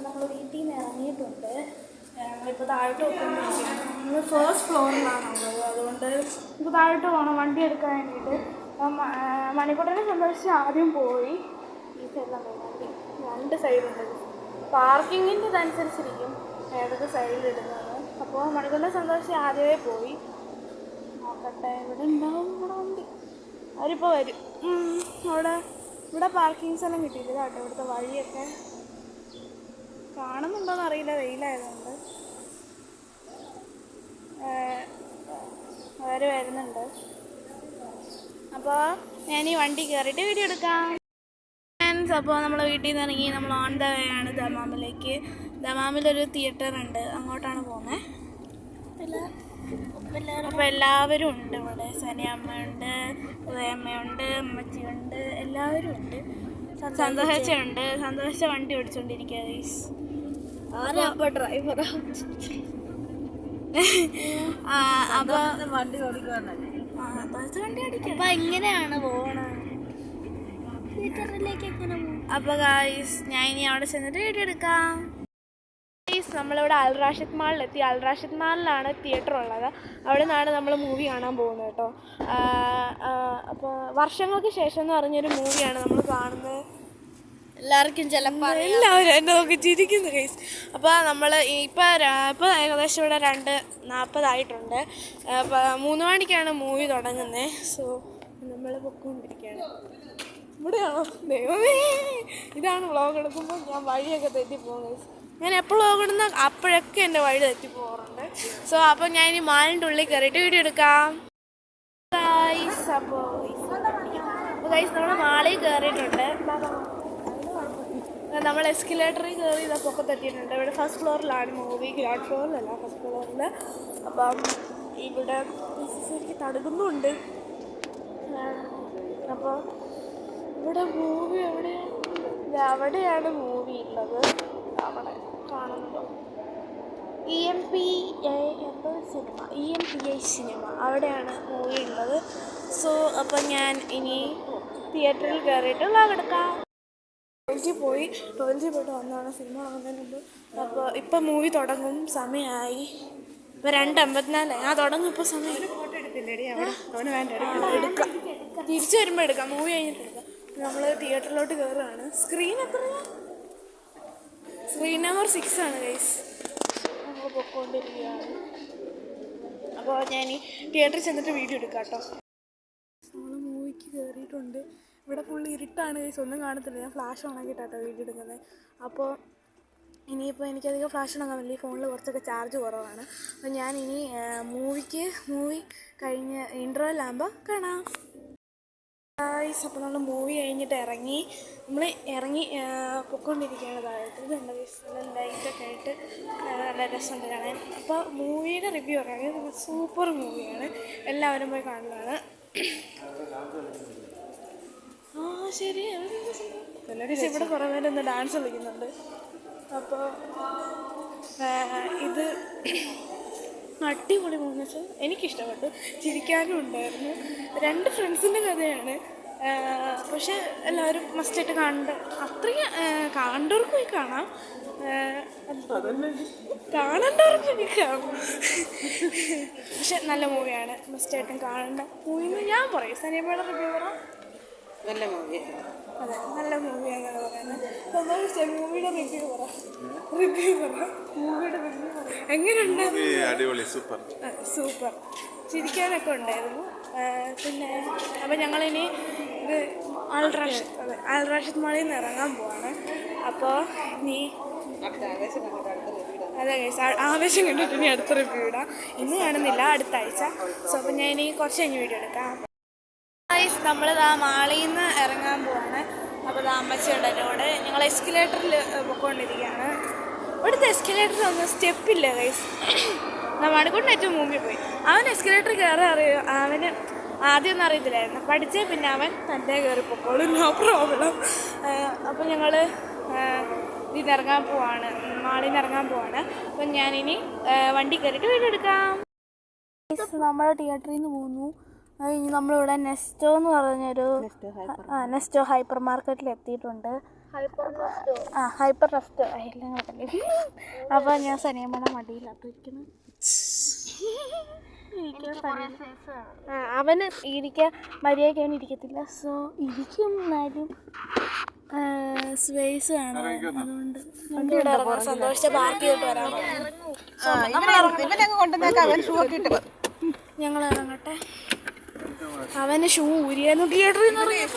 നമ്മൾ വീട്ടിൽ നിന്ന് ഇറങ്ങിയിട്ടുണ്ട്. നമ്മളിപ്പോൾ താഴോട്ട് പോയിക്കൊണ്ടിരിക്കുകയാണ്. നമ്മൾ ഫസ്റ്റ് ഫ്ലോറിലാണുള്ളത്. അതുകൊണ്ട് നമുക്ക് താഴോട്ട് പോകണം വണ്ടി എടുക്കാൻ വേണ്ടിയിട്ട്. മണിക്കൂട്ടനെ സന്ദർശിച്ച് ആദ്യം പോയി. ഈ സൈഡിലാണ് വണ്ടി, 2 സൈഡുണ്ട്. പാർക്കിങ്ങിൻ്റെ ഇതനുസരിച്ചിരിക്കും ഏതൊക്കെ സൈഡിലിടുന്നത്. അപ്പോൾ മണിക്കൂട്ടനെ സന്ദർശിച്ച് ആദ്യമേ പോയി. നോക്കട്ടെ ഇവിടെ ഉണ്ടാവും നമ്മുടെ വണ്ടി. അവരിപ്പോൾ വരും. ഇവിടെ പാർക്കിംഗ് സ്ഥലം കിട്ടിയില്ല കേട്ടോ. ഇവിടുത്തെ വഴിയൊക്കെ കാണുന്നുണ്ടോയെന്ന് അറിയില്ല, വെയിലായതുകൊണ്ട്. അവർ വരുന്നുണ്ട്. അപ്പോൾ ഞാൻ ഈ വണ്ടി കയറിയിട്ട് വീഡിയോ എടുക്കാം. അപ്പോൾ നമ്മൾ വീട്ടിൽ നിന്ന് ഇറങ്ങി നമ്മൾ ഓൺ ദ വേ ആണ് ദമാമിലേക്ക്. ദമാമിലൊരു തിയേറ്റർ ഉണ്ട്, അങ്ങോട്ടാണ് പോകുന്നത്. അപ്പോൾ എല്ലാവരും ഉണ്ട് ഇവിടെ. സനിയമ്മയുണ്ട്, ഉദയമ്മയുണ്ട്, അമ്മച്ചിയുണ്ട്, എല്ലാവരും ഉണ്ട്. സന്തോഷുണ്ട്. സന്തോഷ വണ്ടി ഓടിച്ചോണ്ടിരിക്കുക. ഡ്രൈവറാ. അപ്പോൾ വണ്ടി ഓടിക്കാൻ എങ്ങനെയാണ് പോകണം തിയേറ്ററിലേക്ക്? എങ്ങനെ പോകും? അപ്പോൾ ഗായ്സ് ഞാൻ ഇനി അവിടെ ചെന്നിട്ട് വീഡിയോ എടുക്കാം. നമ്മളിവിടെ അൽ റാഷിദ് മാളിലെത്തി. അൽ റാഷിദ് മാളിലാണ് തിയേറ്റർ ഉള്ളത്. അവിടെ നിന്നാണ് നമ്മൾ മൂവി കാണാൻ പോകുന്നത് കേട്ടോ. അപ്പോൾ വർഷങ്ങൾക്ക് ശേഷം എന്ന് പറഞ്ഞൊരു മൂവിയാണ് നമ്മൾ കാണുന്നത്. എല്ലാവർക്കും ചിലപ്പോൾ എല്ലാവരും എന്നെ നോക്കി ചിരിക്കുന്നു ഗൈസ്. അപ്പോൾ നമ്മൾ ഇപ്പോൾ ഏകദേശം ഇവിടെ 2:40 ആയിട്ടുണ്ട്. അപ്പോൾ 3 മണിക്കാണ് മൂവി തുടങ്ങുന്നത്. സോ നമ്മൾ പൊയ്ക്കൊണ്ടിരിക്കുകയാണ്. ഇവിടെയാണോ? ദൈവമേ, ഇതാണ് വ്ളോഗ് എടുക്കുമ്പോൾ ഞാൻ വഴിയൊക്കെ തെറ്റിപ്പോകും ഗൈസ്. ഞാൻ എപ്പോൾ വ്ളോഗ് ഇടുന്ന അപ്പോഴൊക്കെ എൻ്റെ വഴി തെറ്റിപ്പോകാറുണ്ട്. സോ അപ്പോൾ ഞാൻ ഇനി മാളിൻ്റെ ഉള്ളിൽ കയറിയിട്ട് വീഡിയോ എടുക്കാം ഗൈസ്. അപ്പോൾ ഗൈസ് നമ്മൾ മാളിൽ കയറിയിട്ടുണ്ട്. നമ്മൾ എസ്കലേറ്ററിൽ കയറി ഇതാ പൊക്കത്തെത്തിയിട്ടുണ്ട്. ഇവിടെ ഫസ്റ്റ് ഫ്ലോറിലാണ് മൂവി, ഗ്രൗണ്ട് ഫ്ലോറിലല്ല, ഫസ്റ്റ് ഫ്ലോറിൽ. അപ്പം ഇവിടെ എനിക്ക് തടുക്കുന്നുണ്ട്. അപ്പോൾ ഇവിടെ മൂവി അവിടെയാണ് മൂവി ഉള്ളത്. അവിടെ കാണുന്നുണ്ടോ? EMPA സിനിമ, അവിടെയാണ് മൂവി ഉള്ളത്. സോ അപ്പം ഞാൻ ഇനി തിയേറ്ററിൽ കയറിയിട്ട് വ്ളോഗ് എടുക്കാം. ടോയ്ലറ്റിൽ പോയിട്ട് വന്നതാണ് സിനിമ തുടങ്ങുന്നതിന് മുമ്പ്. അപ്പോൾ ഇപ്പം മൂവി തുടങ്ങും, സമയമായി. ഇപ്പോൾ 2:54 ആ തുടങ്ങും. ഇപ്പോൾ സമയം. ഫോട്ടോ എടുത്തില്ലേടി? അവിടെ വേണ്ട, എടുക്കാം. തിരിച്ചു വരുമ്പോൾ എടുക്കാം, മൂവി കഴിഞ്ഞിട്ട് എടുക്കാം. നമ്മൾ തിയേറ്ററിലോട്ട് കയറുകയാണ്. സ്ക്രീൻ എത്രയാണ്? സ്ക്രീൻ നമ്പർ 6 ആണ് ഗൈസ്. നമ്മൾ പൊയ്ക്കൊണ്ടിരിക്കുകയാണ്. അപ്പോൾ ഞാൻ ഈ തിയേറ്ററിൽ ചെന്നിട്ട് വീഡിയോ എടുക്കാം കേട്ടോ. നമ്മൾ മൂവിക്ക് കയറിയിട്ടുണ്ട്. ഇവിടെ ഫുള്ള് ഇരുട്ടാണ് ഗൈസ്, ഒന്നും കാണത്തില്ല. ഞാൻ ഫ്ലാഷ് ഓണാക്കിയിട്ടാട്ടോ വീഡിയോ എടുക്കുന്നത്. അപ്പോൾ ഇനിയിപ്പോൾ എനിക്കധികം ഫ്ലാഷ് ഓണാക്കാൻ പറ്റില്ല. ഈ ഫോണിൽ കുറച്ചൊക്കെ ചാർജ് കുറവാണ്. അപ്പോൾ ഞാൻ ഇനി മൂവി കഴിഞ്ഞ് ഇൻ്റർവെല്ലാകുമ്പോൾ കാണാം ഗൈസ്. അപ്പോൾ നമ്മൾ മൂവി കഴിഞ്ഞിട്ട് ഇറങ്ങി പൊയ്ക്കൊണ്ടിരിക്കുകയാണ് താഴോട്ട്. ഇതുണ്ട് ഗൈസ്, നല്ല ലൈറ്റൊക്കെ ആയിട്ട് നല്ല രസമുണ്ട് കാണാൻ. അപ്പോൾ മൂവിയുടെ റിവ്യൂ പറയാം. സൂപ്പർ മൂവിയാണ്, എല്ലാവരും പോയി കാണുന്നതാണ്. ശരി. ഇവിടെ കുറേ പേര് ഇന്ന് ഡാൻസ് കളിക്കുന്നുണ്ട്. അപ്പോൾ ഇത് അടിപൊളി മൂവി വെച്ചാൽ എനിക്കിഷ്ടപ്പെട്ടു. ചിരിക്കാനും ഉണ്ടായിരുന്നു. 2 ഫ്രണ്ട്സിൻ്റെ കഥയാണ്. പക്ഷെ എല്ലാവരും മസ്റ്റായിട്ട് അത്രയും കാണേണ്ടവർക്ക് പോയി കാണാം. കാണേണ്ടവർക്ക് പോയി കാണാം. പക്ഷെ നല്ല മൂവിയാണ്, മസ്റ്റായിട്ടും കാണേണ്ട മൂവിന്ന് ഞാൻ പറയും. സനിയമ്മയുടെ റിവ്യൂ പറ. നല്ല മൂവിയാണ്. അതെ, നല്ല മൂവിയാണെന്നാണ് പറയുന്നത്. സന്തോഷിച്ച മൂവിയുടെ റിവ്യൂ പറ. മൂവിയുടെ റിവ്യൂ പറ. എങ്ങനെയുണ്ടായിരുന്നു? സൂപ്പർ. ചിരിക്കാനൊക്കെ ഉണ്ടായിരുന്നു. പിന്നെ അപ്പം ഞങ്ങളിനി ഇത് അൽ റാഷിദ് മാളിൽ നിന്ന് ഇറങ്ങാൻ പോവാണ്. അപ്പോൾ ഇനി അതെ ഗൈസ്, ആവേശം കണ്ടിട്ട് ഇനി അടുത്ത റിവ്യൂ ഇടാം. ഇന്ന് കാണുന്നില്ല, അടുത്ത ആഴ്ച. സോ അപ്പം ഞാൻ ഇനി കുറച്ച് കഴിഞ്ഞ് വീഡിയോ എടുക്കാം. നമ്മൾ മാളിൽ നിന്ന് ഇറങ്ങാൻ പോവാണ്. അപ്പോൾ അമ്മച്ചിയുടെ റോഡ് ഞങ്ങൾ എസ്കലേറ്ററിൽ പോയിക്കൊണ്ടിരിക്കുകയാണ്. ഇവിടുത്തെ എസ്കലേറ്ററിലൊന്നും സ്റ്റെപ്പില്ല ഗൈസ്. മണിക്കൂറിന് ഏറ്റവും മുമ്പിൽ പോയി. അവൻ എസ്കലേറ്റർ അവന് ആദ്യമൊന്നും അറിയത്തില്ലായിരുന്നു. പഠിച്ചേ പിന്നെ അവൻ തന്നെ കയറി പൊക്കോളും, നോ പ്രോബ്ലം. അപ്പോൾ ഞങ്ങൾ ഇതിനിറങ്ങാൻ പോവാണ്, മാളിൽ നിന്ന് ഇറങ്ങാൻ പോവാണ്. അപ്പം ഞാനിനി വണ്ടി കയറിയിട്ട് വീഡിയോ എടുക്കാം. നമ്മൾ തിയേറ്ററിൽ നിന്ന് പോന്നു. നമ്മളിവിടെ നെസ്റ്റോ എന്ന് പറഞ്ഞൊരു നെസ്റ്റോ ഹൈപ്പർ മാർക്കറ്റിൽ എത്തിയിട്ടുണ്ട്. ഹൈപ്പർ നെസ്റ്റ് എല്ലാം കണ്ടില്ല. അപ്പോൾ ഞാൻ സനിയമ്മയുടെ മടിയിലാട്ടിരിക്കുന്നു. അവന് ഇരിക്കാൻ മര്യാദയ്ക്ക് അവന് ഇരിക്കത്തില്ല. സോ ഇരിക്കും എന്നാലും സ്പേസ് വേണം. അതുകൊണ്ട് ഇവിടെ ഇറങ്ങാൻ സന്തോഷിച്ച പാർക്ക് ചെയ്തിട്ട് വരാം. ഞങ്ങൾ ഇറങ്ങട്ടെ. അവന് ഷൂ ഊരിയായിരുന്നു തിയേറ്ററിൽ നിന്ന് ഇറങ്ങിയത്.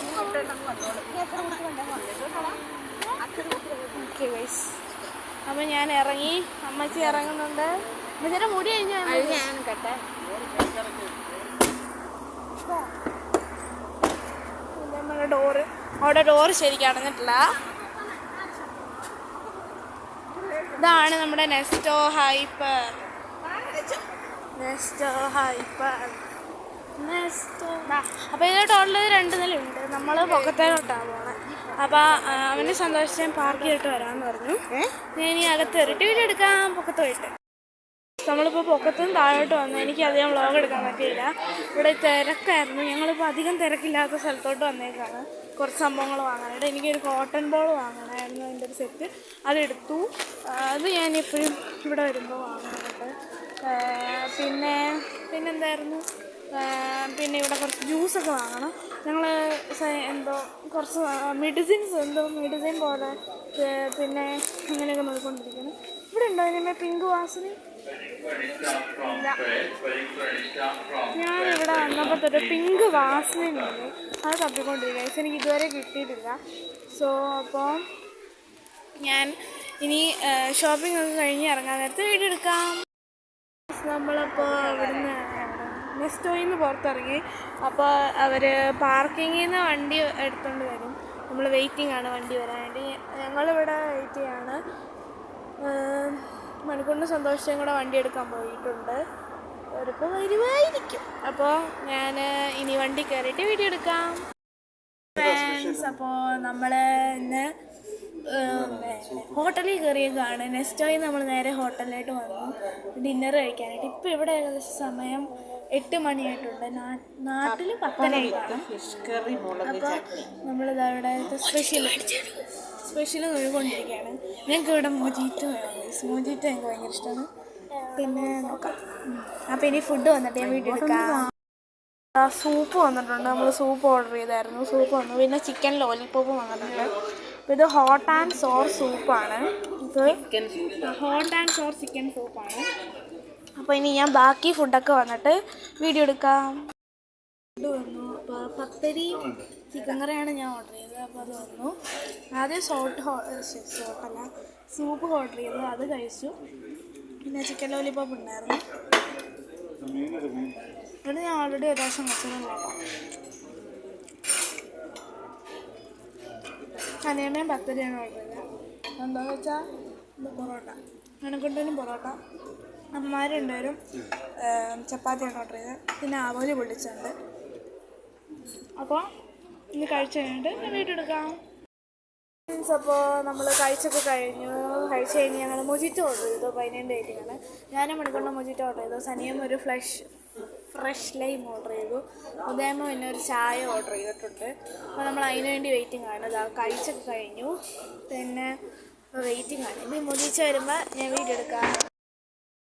ഓക്കെ ഗൈസ്, അപ്പം ഞാൻ ഇറങ്ങി. അമ്മച്ചി ഇറങ്ങുന്നുണ്ട്. അമ്മച്ചിയുടെ മുടി കഴിഞ്ഞാൽ കേട്ടെ. നമ്മുടെ ഡോറ്, അവിടെ ഡോറ് ശരിക്കും അടഞ്ഞിട്ടില്ല. ഇതാണ് നമ്മുടെ നെസ്റ്റോ ഹൈപ്പർ. അപ്പോൾ ഇതിലോട്ടുള്ളത് 2 നിലയുണ്ട്. നമ്മൾ പൊക്കത്തേലോട്ടാണ് പോണത്. അപ്പോൾ അവനെ സന്തോഷിച്ച് ഞാൻ പാർക്ക് ചെയ്തിട്ട് വരാമെന്ന് പറഞ്ഞു. ഞാൻ ഇനി അകത്ത് കയറിയിട്ട് വീഡിയോ എടുക്കാം പൊക്കത്ത് പോയിട്ട്. നമ്മളിപ്പോൾ പൊക്കത്തുനിന്ന് താഴോട്ട് വന്നു. എനിക്ക് അധികം വ്ളോഗ് എടുക്കാൻ പറ്റിയില്ല. ഇവിടെ തിരക്കായിരുന്നു. ഞങ്ങളിപ്പോൾ അധികം തിരക്കില്ലാത്ത സ്ഥലത്തോട്ട് വന്നേക്കാണ് കുറച്ച് സംഭവങ്ങൾ വാങ്ങാനായിട്ട്. എനിക്കൊരു കോട്ടൺ ബോൾ വാങ്ങണമായിരുന്നു, അതിൻ്റെ ഒരു സെറ്റ്. അതെടുത്തു. അത് ഞാനിപ്പോഴും ഇവിടെ വരുമ്പോൾ വാങ്ങാനായിട്ട്. പിന്നെന്തായിരുന്നു, പിന്നെ ഇവിടെ കുറച്ച് ജ്യൂസൊക്കെ വാങ്ങണം. ഞങ്ങൾ എന്തോ കുറച്ച് മെഡിസിൻ പോലെ പിന്നെ അങ്ങനെയൊക്കെ നോക്കിക്കൊണ്ടിരിക്കണം. ഇവിടെ ഉണ്ടോ ഇതിൻ്റെ പിങ്ക് വാസന? ഞാനിവിടെ വന്നപ്പോൾ തൊട്ട് പിങ്ക് വാസനയുണ്ട്. അത് തപ്പിക്കൊണ്ടിരിക്കുക. എനിക്ക് ഇതുവരെ കിട്ടിയിട്ടില്ല. സോ അപ്പോൾ ഞാൻ ഇനി ഷോപ്പിംഗ് ഒക്കെ കഴിഞ്ഞ് ഇറങ്ങാൻ നേരത്തെ വീഡിയോ എടുക്കാം. നമ്മളപ്പോൾ അവിടുന്ന് നെസ്റ്റോയിൽ നിന്ന് പുറത്തിറങ്ങി. അപ്പോൾ അവർ പാർക്കിങ്ങിൽ നിന്ന് വണ്ടി എടുത്തുകൊണ്ട് വരും. നമ്മൾ വെയിറ്റിംഗ് ആണ് വണ്ടി വരാൻ വേണ്ടി. ഞങ്ങളിവിടെ വെയിറ്റ് ചെയ്യാണ്. മണിക്കൂറിന് സന്തോഷം കൂടെ വണ്ടി എടുക്കാൻ പോയിട്ടുണ്ട്. അവരിപ്പോൾ വരുമായിരിക്കും. അപ്പോൾ ഞാൻ ഇനി വണ്ടി കയറിയിട്ട് വീഡിയോ എടുക്കാം. ഫ്രണ്ട്സ്, അപ്പോൾ നമ്മൾ ഇന്ന് ഹോട്ടലിൽ കയറിയേക്കാണ്. നെസ്റ്റോയിൽ നമ്മൾ നേരെ ഹോട്ടലിലോട്ട് വന്നു ഡിന്നർ കഴിക്കാനായിട്ട്. ഇപ്പോൾ ഇവിടെ ഏകദേശം സമയം 8 മണിയായിട്ടുണ്ട്. നാട്ടിൽ 10 ആയിട്ടാണ്. അപ്പോൾ നമ്മളിതാ ഇവിടെ സ്പെഷ്യൽ നോക്കിക്കൊണ്ടിരിക്കുകയാണ്. ഞങ്ങൾക്ക് ഇവിടെ മൊജിറ്റോ എനിക്ക് ഭയങ്കര ഇഷ്ടമാണ്. പിന്നെ നോക്കാം. അപ്പോൾ ഇനി ഫുഡ് വന്നിട്ട് ഞാൻ വീട്ടിൽ എടുക്കാം. സൂപ്പ് വന്നിട്ടുണ്ട്. നമ്മൾ സൂപ്പ് ഓർഡർ ചെയ്തായിരുന്നു. സൂപ്പ് വന്നു. പിന്നെ ചിക്കൻ ലോലിപോപ്പ് വന്നിട്ടുണ്ട്. അപ്പോൾ ഇത് ഹോട്ട് ആൻഡ് സോർ സൂപ്പാണ്. ചിക്കൻ സൂപ്പാണ്. അപ്പോൾ ഇനി ഞാൻ ബാക്കി ഫുഡൊക്കെ വന്നിട്ട് വീഡിയോ എടുക്കാം. ഫുഡ് വന്നു. അപ്പോൾ പത്തരി ചിക്കൻ കറിയാണ് ഞാൻ ഓർഡർ ചെയ്തത്. അപ്പോൾ അത് വന്നു. ആദ്യം സൂപ്പ് ഓർഡർ ചെയ്തു. അത് കഴിച്ചു. പിന്നെ ചിക്കൻ ലോലിപോപ്പ് ഉണ്ടായിരുന്നു. ഇത് ഞാൻ ഓൾറെഡി ഒരു പ്രാവശ്യം വെച്ചിട്ടുണ്ടാക്കാം. അനിയമ്മയും പത്തരിയാണ് ഓർഡർ ചെയ്തത്. എന്താണെന്ന് വെച്ചാൽ പൊറോട്ട, അനക്കൊണ്ടനും പൊറോട്ട. അമ്മമാർ 2 പേരും ചപ്പാത്തിയാണ് ഓർഡർ ചെയ്തത്. പിന്നെ ആവോലി പൊള്ളിച്ചുണ്ട്. അപ്പോൾ ഇനി കഴിച്ച് കഴിഞ്ഞിട്ട് വീഡിയോ എടുക്കാം. അപ്പോൾ നമ്മൾ കഴിച്ചൊക്കെ കഴിച്ച് കഴിഞ്ഞ് ഞങ്ങൾ മൊജിറ്റോ ഓർഡർ ചെയ്തു. 15 റേറ്റിംഗാണ്. ഞാനും മണിക്കൂറിന് മൊജിറ്റോ ഓർഡർ ചെയ്തു. സനിയം ഒരു ഫ്രഷ് ലൈം ഓർഡർ ചെയ്തു. ഉദയമോ പിന്നെ ഒരു ചായ ഓർഡർ ചെയ്തിട്ടുണ്ട്. അപ്പോൾ നമ്മൾ അതിന് വേണ്ടി വെയിറ്റിംഗ് ആണ്. കഴിച്ചൊക്കെ കഴിഞ്ഞു. പിന്നെ വെയിറ്റിംഗ് ആണ്. ഇനി മൊജിറ്റോ വരുമ്പോൾ ഞാൻ വീഡിയോ എടുക്കാം.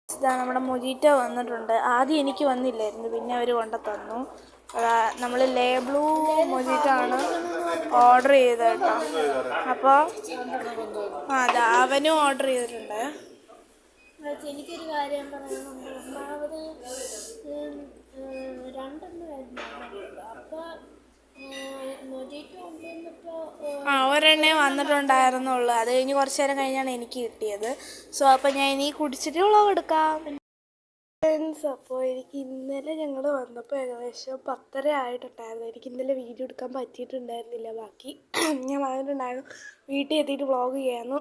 ഇതാ നമ്മുടെ മൊജിറ്റോ വന്നിട്ടുണ്ട്. ആദ്യം എനിക്ക് വന്നില്ലായിരുന്നു, പിന്നെ അവർ കൊണ്ടു തന്നു. നമ്മൾ ബ്ലൂ മൊജിറ്റോ ആണ് ഓർഡർ ചെയ്തത് കേട്ടോ. അപ്പോൾ അതാ അവനും ഓർഡർ ചെയ്തിട്ടുണ്ട്. എനിക്കൊരു കാര്യം പറയുന്നുണ്ട്. ഒന്നാമത് 2 അപ്പോൾ ഒരെണ്ണേ വന്നിട്ടുണ്ടായിരുന്നുള്ളൂ. അത് കഴിഞ്ഞ് കുറച്ച് നേരം കഴിഞ്ഞാണ് എനിക്ക് കിട്ടിയത്. സോ അപ്പോൾ ഞാൻ ഇനി കുടിച്ചിട്ട് വ്ളോഗ് എടുക്കാം. ഫ്രണ്ട്സ്, അപ്പോൾ എനിക്ക് ഇന്നലെ ഞങ്ങൾ വന്നപ്പോൾ ഏകദേശം 10:30 ആയിട്ടുണ്ടായിരുന്നു. എനിക്ക് ഇന്നലെ വീഡിയോ എടുക്കാൻ പറ്റിയിട്ടുണ്ടായിരുന്നില്ല. ബാക്കി ഞാൻ വന്നിട്ടുണ്ടായിരുന്നു വീട്ടിൽ എത്തിയിട്ട് വ്ളോഗ് ചെയ്യാമെന്ന്.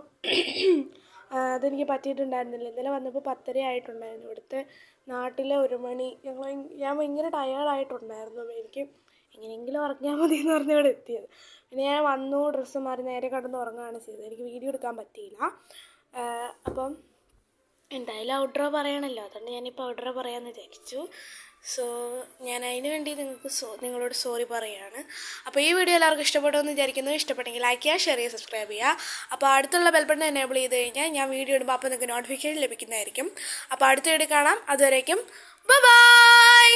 അതെനിക്ക് പറ്റിയിട്ടുണ്ടായിരുന്നില്ല. ഇന്നലെ വന്നപ്പോൾ 10:30 ആയിട്ടുണ്ടായിരുന്നു. ഇവിടുത്തെ നാട്ടിലെ 1 മണി. ഞാൻ ഭയങ്കര ടയേർഡായിട്ടുണ്ടായിരുന്നു. അപ്പോൾ എനിക്ക് എങ്ങനെയെങ്കിലും ഉറങ്ങിയാൽ മതി എന്ന് പറഞ്ഞ് ഇവിടെ എത്തിയത്. പിന്നെ ഞാൻ വന്നു, ഡ്രസ്സ് മാറി നേരെ കടന്ന് ഉറങ്ങുകയാണ് ചെയ്തത്. എനിക്ക് വീഡിയോ എടുക്കാൻ പറ്റിയില്ല. അപ്പം എന്തായാലും ഔട്ട്ഡ്രോ പറയണമല്ലോ, അതുകൊണ്ട് ഞാനിപ്പോൾ ഔട്ട്ഡ്രോ പറയാമെന്ന് വിചാരിച്ചു. സോ ഞാൻ അതിന് വേണ്ടി നിങ്ങളോട് സോറി പറയുകയാണ്. അപ്പോൾ ഈ വീഡിയോ എല്ലാവർക്കും ഇഷ്ടപ്പെടുമെന്ന് വിചാരിക്കുന്നു. ഇഷ്ടപ്പെട്ടെങ്കിൽ ലൈക്ക് ചെയ്യുക, ഷെയർ ചെയ്യുക, സബ്സ്ക്രൈബ് ചെയ്യുക. അപ്പോൾ അടുത്തുള്ള ബെൽ ബട്ടൺ എനേബിൾ ചെയ്ത് കഴിഞ്ഞാൽ ഞാൻ വീഡിയോ ഇടുമ്പോൾ അപ്പോൾ നിങ്ങൾക്ക് നോട്ടിഫിക്കേഷൻ ലഭിക്കുന്നതായിരിക്കും. അപ്പോൾ അടുത്ത വീഡിയോ കാണാം. അതുവരേക്കും ബൈ.